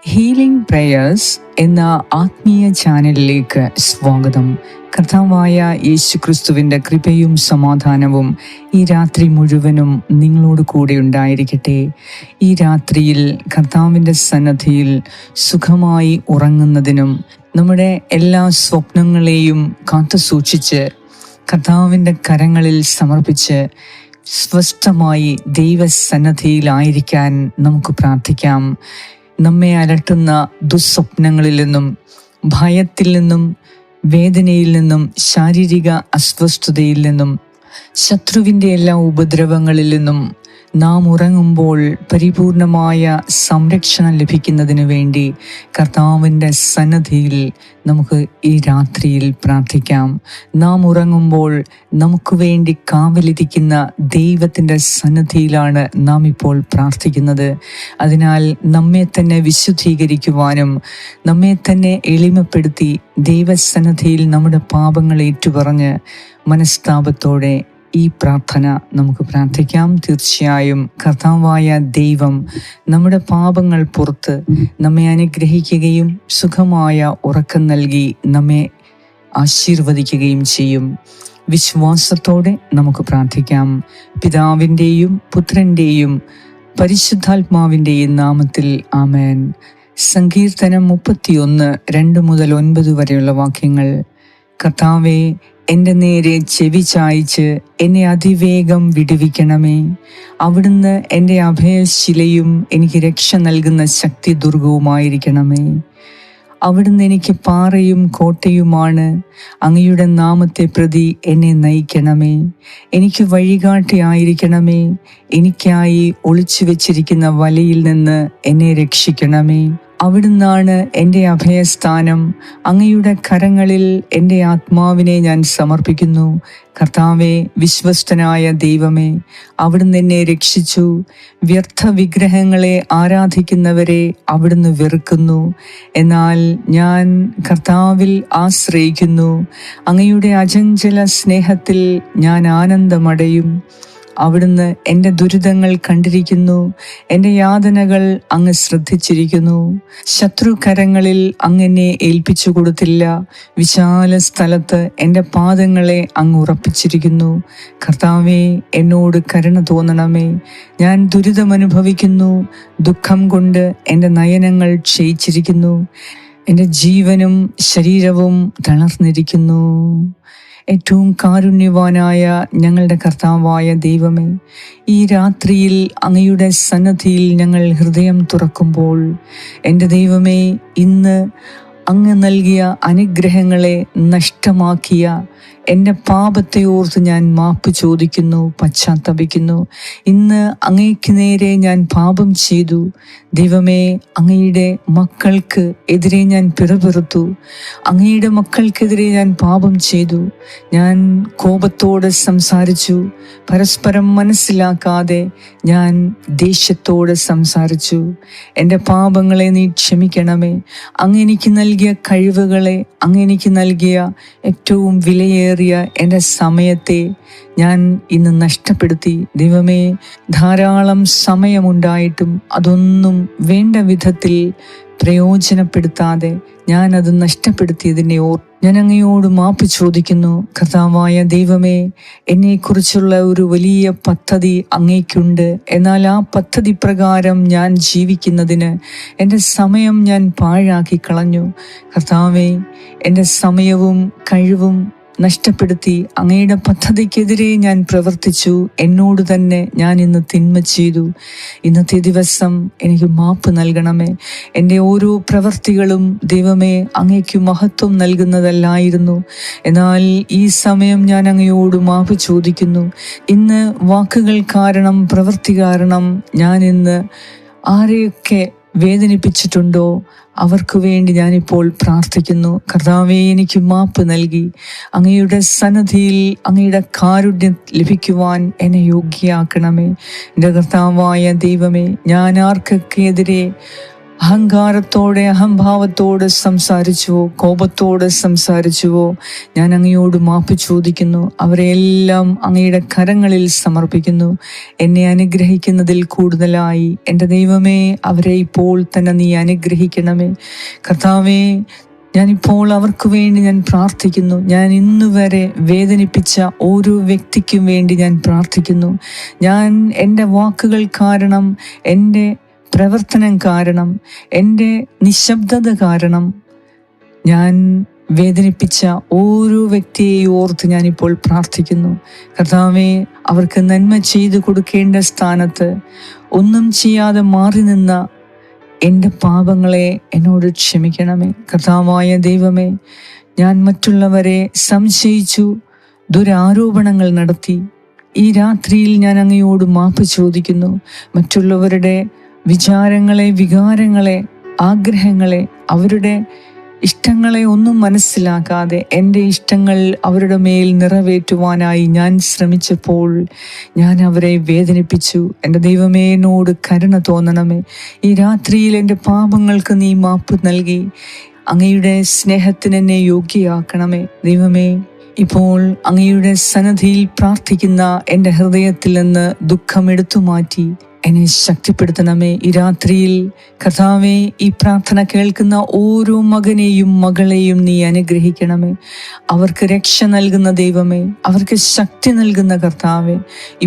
Healing prayers എന്ന ആത്മീയ ചാനലിലേക്ക് സ്വാഗതം. കർത്താവായ യേശുക്രിസ്തുവിൻ്റെ കൃപയും സമാധാനവും ഈ രാത്രി മുഴുവനും നിങ്ങളോട് കൂടെ ഉണ്ടായിരിക്കട്ടെ. ഈ രാത്രിയിൽ കർത്താവിൻ്റെ സന്നദ്ധിയിൽ സുഖമായി ഉറങ്ങുന്നതിനും നമ്മുടെ എല്ലാ സ്വപ്നങ്ങളെയും കാത്തു സൂക്ഷിച്ച് കർത്താവിൻ്റെ കരങ്ങളിൽ സമർപ്പിച്ച് സ്വസ്ഥമായി ദൈവസന്നദ്ധിയിലായിരിക്കാൻ നമുക്ക് പ്രാർത്ഥിക്കാം. നമ്മെ അലട്ടുന്ന ദുസ്വപ്നങ്ങളിൽ നിന്നും, ഭയത്തിൽ നിന്നും, വേദനയിൽ നിന്നും, ശാരീരിക അസ്വസ്ഥതയിൽ നിന്നും, ശത്രുവിൻ്റെ എല്ലാ ഉപദ്രവങ്ങളിൽ നിന്നും നാം ഉറങ്ങുമ്പോൾ പരിപൂർണമായ സംരക്ഷണം ലഭിക്കുന്നതിന് വേണ്ടി കർത്താവിൻ്റെ സന്നദ്ധിയിൽ നമുക്ക് ഈ രാത്രിയിൽ പ്രാർത്ഥിക്കാം. നാം ഉറങ്ങുമ്പോൾ നമുക്ക് വേണ്ടി കാവലിരിക്കുന്ന ദൈവത്തിൻ്റെ സന്നദ്ധിയിലാണ് നാം ഇപ്പോൾ പ്രാർത്ഥിക്കുന്നത്. അതിനാൽ നമ്മെ തന്നെ വിശുദ്ധീകരിക്കുവാനും നമ്മെ തന്നെ എളിമപ്പെടുത്തി ദൈവസന്നദ്ധിയിൽ നമ്മുടെ പാപങ്ങൾ ഏറ്റുപറഞ്ഞ് മനസ്താപത്തോടെ ഈ പ്രാർത്ഥന നമുക്ക് പ്രാർത്ഥിക്കാം. തീർച്ചയായും കർത്താവായ ദൈവം നമ്മുടെ പാപങ്ങൾ പുറത്ത് നമ്മെ അനുഗ്രഹിക്കുകയും സുഖമായ ഉറക്കം നൽകി നമ്മെ ആശീർവദിക്കുകയും ചെയ്യും. വിശ്വാസത്തോടെ നമുക്ക് പ്രാർത്ഥിക്കാം. പിതാവിൻ്റെയും പുത്രൻ്റെയും പരിശുദ്ധാത്മാവിൻ്റെയും നാമത്തിൽ ആമേൻ. സങ്കീർത്തനം 31:2-9 വരെയുള്ള വാക്യങ്ങൾ. കർത്താവേ, എൻ്റെ നേരെ ചെവി ചായ്ച്ച് എന്നെ അതിവേഗം വിടുവിക്കണമേ. അവിടുന്ന് എൻ്റെ അഭയശിലയും എനിക്ക് രക്ഷ നൽകുന്ന ശക്തി ദുർഗവുമായിരിക്കണമേ. അവിടുന്ന് എനിക്ക് പാറയും കോട്ടയുമാണ്. അങ്ങയുടെ നാമത്തെ പ്രതി എന്നെ നയിക്കണമേ. എനിക്ക് വഴികാട്ടിയായിരിക്കണമേ. എനിക്കായി ഒളിച്ചു വെച്ചിരിക്കുന്ന വലയിൽ നിന്ന് എന്നെ രക്ഷിക്കണമേ. അവിടുന്നാണ് എൻ്റെ അഭയസ്ഥാനം. അങ്ങയുടെ കരങ്ങളിൽ എൻ്റെ ആത്മാവിനെ ഞാൻ സമർപ്പിക്കുന്നു. കർത്താവേ, വിശ്വസ്തനായ ദൈവമേ, അവിടുന്ന് എന്നെ രക്ഷിച്ചു. വ്യർത്ഥ വിഗ്രഹങ്ങളെ ആരാധിക്കുന്നവരെ അവിടുന്ന് വെറുക്കുന്നു. എന്നാൽ ഞാൻ കർത്താവിൽ ആശ്രയിക്കുന്നു. അങ്ങയുടെ അചഞ്ചല സ്നേഹത്തിൽ ഞാൻ ആനന്ദമടയും. അവിടുന്ന് എൻ്റെ ദുരിതങ്ങൾ കണ്ടിരിക്കുന്നു. എൻ്റെ യാതനകൾ അങ്ങ് ശ്രദ്ധിച്ചിരിക്കുന്നു. ശത്രുകരങ്ങളിൽ അങ്ങ് എന്നെ ഏൽപ്പിച്ചു കൊടുത്തില്ല. വിശാല സ്ഥലത്ത് എൻ്റെ പാദങ്ങളെ അങ്ങ് ഉറപ്പിച്ചിരിക്കുന്നു. കർത്താവേ, എന്നോട് കരുണ തോന്നണമേ. ഞാൻ ദുരിതമനുഭവിക്കുന്നു. ദുഃഖം കൊണ്ട് എൻ്റെ നയനങ്ങൾ ക്ഷയിച്ചിരിക്കുന്നു. എൻ്റെ ജീവനും ശരീരവും തളർന്നിരിക്കുന്നു. ഏറ്റവും കാരുണ്യവാനായ ഞങ്ങളുടെ കർത്താവായ ദൈവമേ, ഈ രാത്രിയിൽ അങ്ങയുടെ സന്നദ്ധിയിൽ ഞങ്ങൾ ഹൃദയം തുറക്കുമ്പോൾ, എൻ്റെ ദൈവമേ, ഇന്ന് അങ്ങ് നൽകിയ അനുഗ്രഹങ്ങളെ നഷ്ടമാക്കിയ എൻ്റെ പാപത്തെ ഓർത്ത് ഞാൻ മാപ്പ് ചോദിക്കുന്നു, പശ്ചാത്തപിക്കുന്നു. ഇന്ന് അങ്ങയ്ക്ക് നേരെ ഞാൻ പാപം ചെയ്തു. ദൈവമേ, അങ്ങയുടെ മക്കൾക്ക് എതിരെ ഞാൻ പിറപിറുത്തു. അങ്ങയുടെ മക്കൾക്കെതിരെ ഞാൻ പാപം ചെയ്തു. ഞാൻ കോപത്തോടെ സംസാരിച്ചു. പരസ്പരം മനസ്സിലാക്കാതെ ഞാൻ ദേഷ്യത്തോടെ സംസാരിച്ചു. എൻ്റെ പാപങ്ങളെ നീ ക്ഷമിക്കണമേ. അങ്ങ് എനിക്ക് നൽകിയ കഴിവുകളെ, അങ്ങ് എനിക്ക് നൽകിയ ഏറ്റവും വിലയേറിയ എൻ്റെ സമയത്തെ ഞാൻ ഇന്ന് നഷ്ടപ്പെടുത്തി. ദൈവമേ, ധാരാളം സമയമുണ്ടായിട്ടും അതൊന്നും വേണ്ട വിധത്തിൽ പ്രയോജനപ്പെടുത്താതെ ഞാൻ അത് നഷ്ടപ്പെടുത്തിയതിനെ ഞാൻ അങ്ങയോട് മാപ്പ് ചോദിക്കുന്നു. കർത്താവായ ദൈവമേ, എന്നെക്കുറിച്ചുള്ള ഒരു വലിയ പദ്ധതി അങ്ങേക്കുണ്ട്. എന്നാൽ ആ പദ്ധതി പ്രകാരം ഞാൻ ജീവിക്കുന്നതിന് എൻ്റെ സമയം ഞാൻ പാഴാക്കി കളഞ്ഞു. കർത്താവേ, എൻ്റെ സമയവും കഴിവും നഷ്ടപ്പെടുത്തി അങ്ങയുടെ പദ്ധതിക്കെതിരെ ഞാൻ പ്രവർത്തിച്ചു. എന്നോട് തന്നെ ഞാൻ ഇന്ന് തിന്മ ചെയ്തു. ഇന്നത്തെ ദിവസം എനിക്ക് മാപ്പ് നൽകണമേ. എൻ്റെ ഓരോ പ്രവർത്തികളും ദൈവമേ അങ്ങയ്ക്ക് മഹത്വം നൽകുന്നതല്ലായിരുന്നു. എന്നാൽ ഈ സമയം ഞാൻ അങ്ങയോട് മാപ്പ് ചോദിക്കുന്നു. ഇന്ന് വാക്കുകൾ കാരണം, പ്രവൃത്തി കാരണം ഞാൻ ഇന്ന് ആരെയൊക്കെ വേദനിപ്പിച്ചിട്ടുണ്ടോ അവർക്ക് വേണ്ടി ഞാനിപ്പോൾ പ്രാർത്ഥിക്കുന്നു. കർത്താവേ, എനിക്ക് മാപ്പ് നൽകി അങ്ങയുടെ സന്നദ്ധിയിൽ അങ്ങയുടെ കാരുണ്യം ലഭിക്കുവാൻ എന്നെ യോഗ്യയാക്കണമേ. എൻ്റെ കർത്താവായ ദൈവമേ, ഞാൻ ആർക്കൊക്കെ എതിരെ അഹങ്കാരത്തോടെ അഹംഭാവത്തോടെ സംസാരിച്ചുവോ, കോപത്തോടെ സംസാരിച്ചുവോ, ഞാൻ അങ്ങയോട് മാപ്പ് ചോദിക്കുന്നു. അവരെയെല്ലാം അങ്ങയുടെ കരങ്ങളിൽ സമർപ്പിക്കുന്നു. എന്നെ അനുഗ്രഹിക്കുന്നതിൽ കൂടുതലായി എൻ്റെ ദൈവമേ, അവരെ ഇപ്പോൾ തന്നെ നീ അനുഗ്രഹിക്കണമേ. കർത്താവേ, ഞാനിപ്പോൾ അവർക്ക് വേണ്ടി ഞാൻ പ്രാർത്ഥിക്കുന്നു. ഞാൻ ഇന്നുവരെ വേദനിപ്പിച്ച ഓരോ വ്യക്തിക്കും വേണ്ടി ഞാൻ പ്രാർത്ഥിക്കുന്നു. ഞാൻ എൻ്റെ വാക്കുകൾ കാരണം, എൻ്റെ പ്രവർത്തനം കാരണം, എൻ്റെ നിശബ്ദത കാരണം ഞാൻ വേദനിപ്പിച്ച ഓരോ വ്യക്തിയെയും ഓർത്ത് ഞാനിപ്പോൾ പ്രാർത്ഥിക്കുന്നു. കർത്താവേ, അവർക്ക് നന്മ ചെയ്തു കൊടുക്കേണ്ട സ്ഥാനത്ത് ഒന്നും ചെയ്യാതെ മാറി നിന്ന എൻ്റെ പാപങ്ങളെ എന്നോട് ക്ഷമിക്കണമേ. കർത്താവായ ദൈവമേ, ഞാൻ മറ്റുള്ളവരെ സംശയിച്ചു, ദുരാരോപണങ്ങൾ നടത്തി. ഈ രാത്രിയിൽ ഞാൻ അങ്ങയോട് മാപ്പ് ചോദിക്കുന്നു. മറ്റുള്ളവരുടെ വിചാരങ്ങളെ, വികാരങ്ങളെ, ആഗ്രഹങ്ങളെ, അവരുടെ ഇഷ്ടങ്ങളെ ഒന്നും മനസ്സിലാക്കാതെ എൻ്റെ ഇഷ്ടങ്ങൾ അവരുടെ മേൽ നിറവേറ്റുവാനായി ഞാൻ ശ്രമിച്ചപ്പോൾ ഞാൻ അവരെ വേദനിപ്പിച്ചു. എൻ്റെ ദൈവമേ, എന്നോട് കരുണ തോന്നണമേ. ഈ രാത്രിയിൽ എൻ്റെ പാപങ്ങൾക്ക് നീ മാപ്പ് നൽകി അങ്ങയുടെ സ്നേഹത്തിന് എന്നെ യോഗ്യയാക്കണമേ. ദൈവമേ, ഇപ്പോൾ അങ്ങയുടെ സന്നിധിയിൽ പ്രാർത്ഥിക്കുന്ന എൻ്റെ ഹൃദയത്തിൽ നിന്ന് ദുഃഖം എടുത്തു മാറ്റി എന്നെ ശക്തിപ്പെടുത്തണമേ. ഈ രാത്രിയിൽ കർത്താവേ, ഈ പ്രാർത്ഥന കേൾക്കുന്ന ഓരോ മകനെയും മകളെയും നീ അനുഗ്രഹിക്കണമേ. അവർക്ക് രക്ഷ നൽകുന്ന ദൈവമേ, അവർക്ക് ശക്തി നൽകുന്ന കർത്താവേ,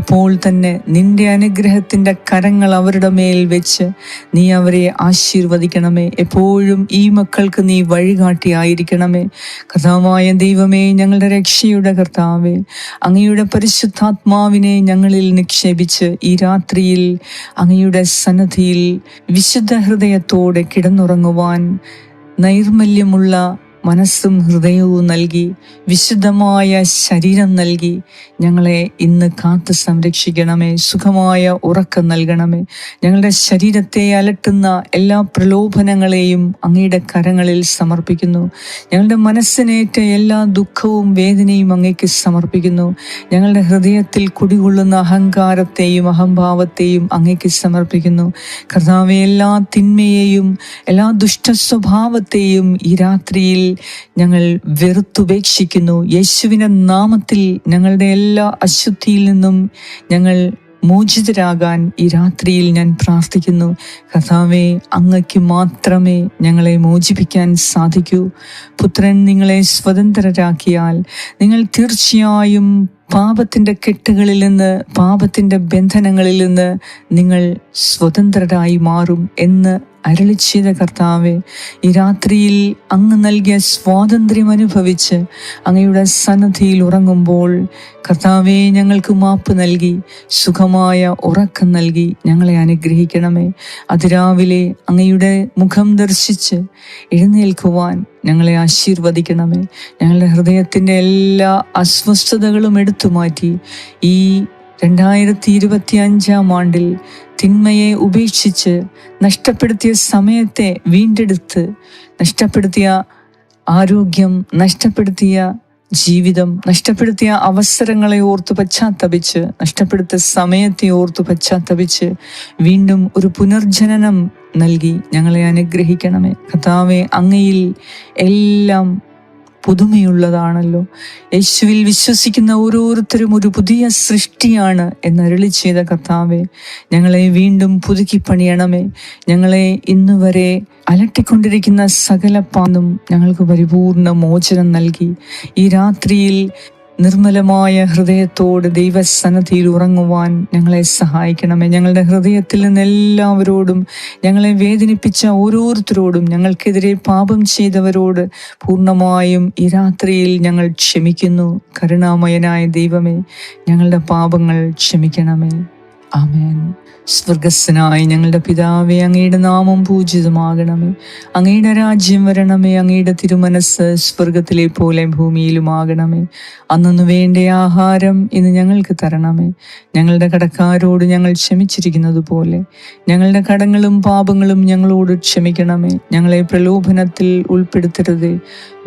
ഇപ്പോൾ തന്നെ നിന്റെ അനുഗ്രഹത്തിൻ്റെ കരങ്ങൾ അവരുടെ മേൽ വെച്ച് നീ അവരെ ആശീർവദിക്കണമേ. എപ്പോഴും ഈ മക്കൾക്ക് നീ വഴികാട്ടിയായിരിക്കണമേ. കർത്താവായ ദൈവമേ, ഞങ്ങളുടെ രക്ഷയുടെ കർത്താവേ, അങ്ങയുടെ പരിശുദ്ധാത്മാവിനെ ഞങ്ങളിൽ നിക്ഷേപിച്ച് ഈ രാത്രിയിൽ അങ്ങയുടെ സന്നിധിയിൽ വിശുദ്ധ ഹൃദയത്തോടെ കിടന്നുറങ്ങുവാൻ നൈർമല്യമുള്ള മനസ്സും ഹൃദയവും നൽകി, വിശുദ്ധമായ ശരീരം നൽകി ഞങ്ങളെ ഇന്ന് കാത്ത് സംരക്ഷിക്കണമേ. സുഖമായ ഉറക്കം നൽകണമേ. ഞങ്ങളുടെ ശരീരത്തെ അലട്ടുന്ന എല്ലാ പ്രലോഭനങ്ങളെയും അങ്ങയുടെ കരങ്ങളിൽ സമർപ്പിക്കുന്നു. ഞങ്ങളുടെ മനസ്സിനേറ്റ എല്ലാ ദുഃഖവും വേദനയും അങ്ങേക്ക് സമർപ്പിക്കുന്നു. ഞങ്ങളുടെ ഹൃദയത്തിൽ കുടികൊള്ളുന്ന അഹങ്കാരത്തെയും അഹംഭാവത്തെയും അങ്ങേക്ക് സമർപ്പിക്കുന്നു. കർത്താവേ, എല്ലാ തിന്മയെയും എല്ലാ ദുഷ്ടസ്വഭാവത്തെയും ഈ രാത്രിയിൽ ഞങ്ങൾ വെറുത്തുപേക്ഷിക്കുന്നു. യേശുവിൻ്റെ നാമത്തിൽ ഞങ്ങളുടെ എല്ലാ അശുദ്ധിയിൽ നിന്നും ഞങ്ങൾ മോചിതരാകാൻ ഈ രാത്രിയിൽ ഞാൻ പ്രാർത്ഥിക്കുന്നു. കർത്താവേ, അങ്ങയ്ക്ക് മാത്രമേ ഞങ്ങളെ മോചിപ്പിക്കാൻ സാധിക്കൂ. പുത്രൻ നിങ്ങളെ സ്വതന്ത്രരാക്കിയാൽ നിങ്ങൾ തീർച്ചയായും പാപത്തിൻ്റെ കെട്ടുകളിൽ നിന്ന്, പാപത്തിൻ്റെ ബന്ധനങ്ങളിൽ നിന്ന് നിങ്ങൾ സ്വതന്ത്രരായി മാറും എന്ന് അരുളി ചെയ്ത കർത്താവേ, ഈ രാത്രിയിൽ അങ്ങ് നൽകിയ സ്വാതന്ത്ര്യം അനുഭവിച്ച് അങ്ങയുടെ സന്നിധിയിൽ ഉറങ്ങുമ്പോൾ കർത്താവേ, ഞങ്ങൾക്ക് മാപ്പ് നൽകി സുഖമായ ഉറക്കം നൽകി ഞങ്ങളെ അനുഗ്രഹിക്കണമേ. അതിരാവിലെ അങ്ങയുടെ മുഖം ദർശിച്ച് എഴുന്നേൽക്കുവാൻ ഞങ്ങളെ ആശീർവദിക്കണമേ. ഞങ്ങളുടെ ഹൃദയത്തിൻ്റെ എല്ലാ അസ്വസ്ഥതകളും എടുത്തു മാറ്റി ഈ 2025 ആണ്ടിൽ തിന്മയെ ഉപേക്ഷിച്ച് നഷ്ടപ്പെടുത്തിയ സമയത്തെ വീണ്ടെടുത്ത്, നഷ്ടപ്പെടുത്തിയ ആരോഗ്യം, നഷ്ടപ്പെടുത്തിയ ജീവിതം, നഷ്ടപ്പെടുത്തിയ അവസരങ്ങളെ ഓർത്ത് പശ്ചാത്തപിച്ച്, നഷ്ടപ്പെടുത്തിയ സമയത്തെ ഓർത്ത് പശ്ചാത്തപിച്ച് വീണ്ടും ഒരു പുനർജനനം നൽകി ഞങ്ങളെ അനുഗ്രഹിക്കണമേ. കർത്താവേ, അങ്ങയിൽ എല്ലാം പുതുമയുള്ളതാണല്ലോ. യേശുവിൽ വിശ്വസിക്കുന്ന ഓരോരുത്തരും ഒരു പുതിയ സൃഷ്ടിയാണ് എന്നരുളി ചെയ്ത കർത്താവേ, ഞങ്ങളെ വീണ്ടും പുതുക്കി പണിയണമേ. ഞങ്ങളെ ഇന്നുവരെ അലട്ടിക്കൊണ്ടിരിക്കുന്ന സകല പാപം ഞങ്ങൾക്ക് പരിപൂർണ മോചനം നൽകി ഈ രാത്രിയിൽ നിർമ്മലമായ ഹൃദയത്തോട് ദൈവസന്നിധിയിൽ ഉറങ്ങുവാൻ ഞങ്ങളെ സഹായിക്കണമേ. ഞങ്ങളുടെ ഹൃദയത്തിൽ നിന്ന് എല്ലാവരോടും, ഞങ്ങളെ വേദനിപ്പിച്ച ഓരോരുത്തരോടും, ഞങ്ങൾക്കെതിരെ പാപം ചെയ്തവരോട് പൂർണ്ണമായും ഈ രാത്രിയിൽ ഞങ്ങൾ ക്ഷമിക്കുന്നു. കരുണാമയനായ ദൈവമേ, ഞങ്ങളുടെ പാപങ്ങൾ ക്ഷമിക്കണമേ. ആമേൻ. സ്വർഗസ്സനായ ഞങ്ങളുടെ പിതാവേ, അങ്ങയുടെ നാമം പൂജിതമാകണമേ. അങ്ങയുടെ രാജ്യം വരണമേ. അങ്ങയുടെ തിരുമനസ് സ്വർഗത്തിലെ പോലെ ഭൂമിയിലുമാകണമേ. അന്നു വേണ്ട ആഹാരം ഇന്ന് ഞങ്ങൾക്ക് തരണമേ. ഞങ്ങളുടെ കടക്കാരോട് ഞങ്ങൾ ക്ഷമിച്ചിരിക്കുന്നത് പോലെ ഞങ്ങളുടെ കടങ്ങളും പാപങ്ങളും ഞങ്ങളോട് ക്ഷമിക്കണമേ. ഞങ്ങളെ പ്രലോഭനത്തിൽ ഉൾപ്പെടുത്തരുതേ,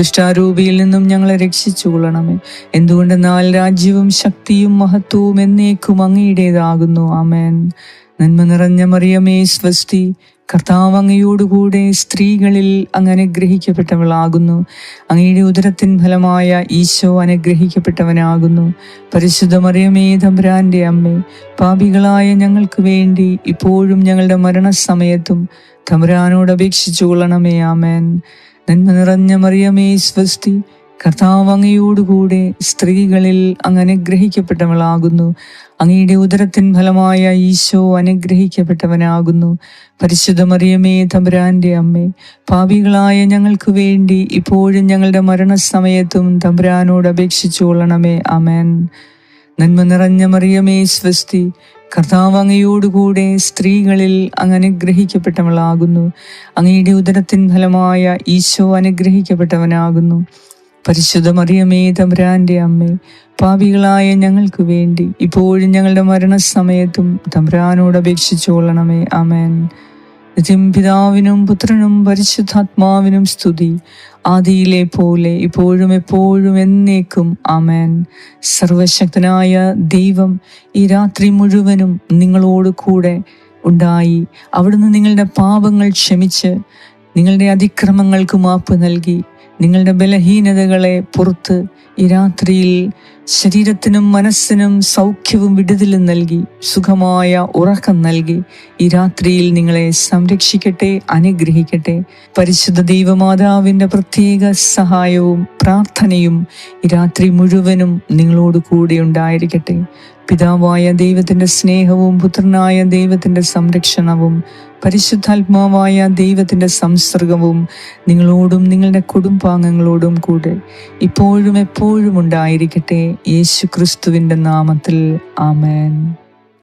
ദുഷ്ടാരൂപിയിൽ നിന്നും ഞങ്ങളെ രക്ഷിച്ചു കൊള്ളണമേ. എന്തുകൊണ്ടെന്നാൽ രാജ്യവും ശക്തിയും മഹത്വവും എന്നേക്കും അങ്ങയുടേതാകുന്നു. ആമേൻ. നന്മ നിറഞ്ഞ മറിയമേ, സ്വസ്തി. കർത്താവ് അങ്ങയോടുകൂടെ സ്ത്രീകളിൽ അങ്ങ് അനുഗ്രഹിക്കപ്പെട്ടവളാകുന്നു. അങ്ങയുടെ ഉദരത്തിൻ ഫലമായ ഈശോ അനുഗ്രഹിക്കപ്പെട്ടവനാകുന്നു. പരിശുദ്ധ മറിയമേ തമ്പുരാന്റെ അമ്മേ, പാപികളായ ഞങ്ങൾക്ക് വേണ്ടി ഇപ്പോഴും ഞങ്ങളുടെ മരണസമയത്തും തമ്പുരാനോട് അപേക്ഷിച്ചു കൊള്ളണമേ. ആമേൻ. നന്മ നിറഞ്ഞ മറിയമേ സ്വസ്തി, കർത്താവ് അങ്ങയോടുകൂടെ സ്ത്രീകളിൽ അങ്ങ് അനുഗ്രഹിക്കപ്പെട്ടവളാകുന്നു. അങ്ങയുടെ ഉദരത്തിൻ ഫലമായ ഈശോ അനുഗ്രഹിക്കപ്പെട്ടവനാകുന്നു. പരിശുദ്ധ മറിയമേ തമ്പുരാന്റെ അമ്മേ, പാപികളായ ഞങ്ങൾക്ക് വേണ്ടി ഇപ്പോഴും ഞങ്ങളുടെ മരണസമയത്തും തമ്പുരാനോട് അപേക്ഷിച്ചു കൊള്ളണമേ. ആമേൻ. നന്മ നിറഞ്ഞ മറിയമേ സ്വസ്തി, കർത്താവ് അങ്ങയോടുകൂടെ സ്ത്രീകളിൽ അങ്ങ് അനുഗ്രഹിക്കപ്പെട്ടവളാകുന്നു. അങ്ങയുടെ ഉദരത്തിൻ ഫലമായ ഈശോ അനുഗ്രഹിക്കപ്പെട്ടവനാകുന്നു. പരിശുദ്ധ മറിയമേ തമ്പുരാന്റെ അമ്മേ, പാപികളായ ഞങ്ങൾക്ക് വേണ്ടി ഇപ്പോഴും ഞങ്ങളുടെ മരണസമയത്തും തമ്പുരാനോട് അപേക്ഷിച്ചു കൊള്ളണമേ. ആമേൻ. നിത്യം പിതാവിനും പുത്രനും പരിശുദ്ധാത്മാവിനും സ്തുതി, ആദിയിലെ പോലെ ഇപ്പോഴും എപ്പോഴും എന്നേക്കും. ആമേൻ. സർവശക്തനായ ദൈവം ഈ രാത്രി മുഴുവനും നിങ്ങളോട് കൂടെ ഉണ്ടായി അവിടുന്ന് നിങ്ങളുടെ പാപങ്ങൾ ക്ഷമിച്ച് നിങ്ങളുടെ അതിക്രമങ്ങൾക്ക് മാപ്പ് നൽകി നിങ്ങളുടെ ബലഹീനതകളെ പുറത്ത് ഈ രാത്രിയിൽ ശരീരത്തിനും മനസ്സിനും സൗഖ്യവും വിടുതലും നൽകി സുഖമായ ഉറക്കം നൽകി ഈ രാത്രിയിൽ നിങ്ങളെ സംരക്ഷിക്കട്ടെ, അനുഗ്രഹിക്കട്ടെ. പരിശുദ്ധ ദൈവമാതാവിൻ്റെ പ്രത്യേക സഹായവും പ്രാർത്ഥനയും ഈ രാത്രി മുഴുവനും നിങ്ങളോട് കൂടെ ഉണ്ടായിരിക്കട്ടെ. പിതാവായ ദൈവത്തിൻ്റെ സ്നേഹവും പുത്രനായ ദൈവത്തിൻ്റെ സംരക്ഷണവും പരിശുദ്ധാത്മാവായ ദൈവത്തിൻ്റെ സംസർഗവും നിങ്ങളോടും നിങ്ങളുടെ കുടുംബാംഗങ്ങളോടും കൂടെ ഇപ്പോഴും എപ്പോഴും ഉണ്ടായിരിക്കട്ടെ. യേശു ക്രിസ്തുവിൻ്റെ നാമത്തിൽ. ആമേൻ.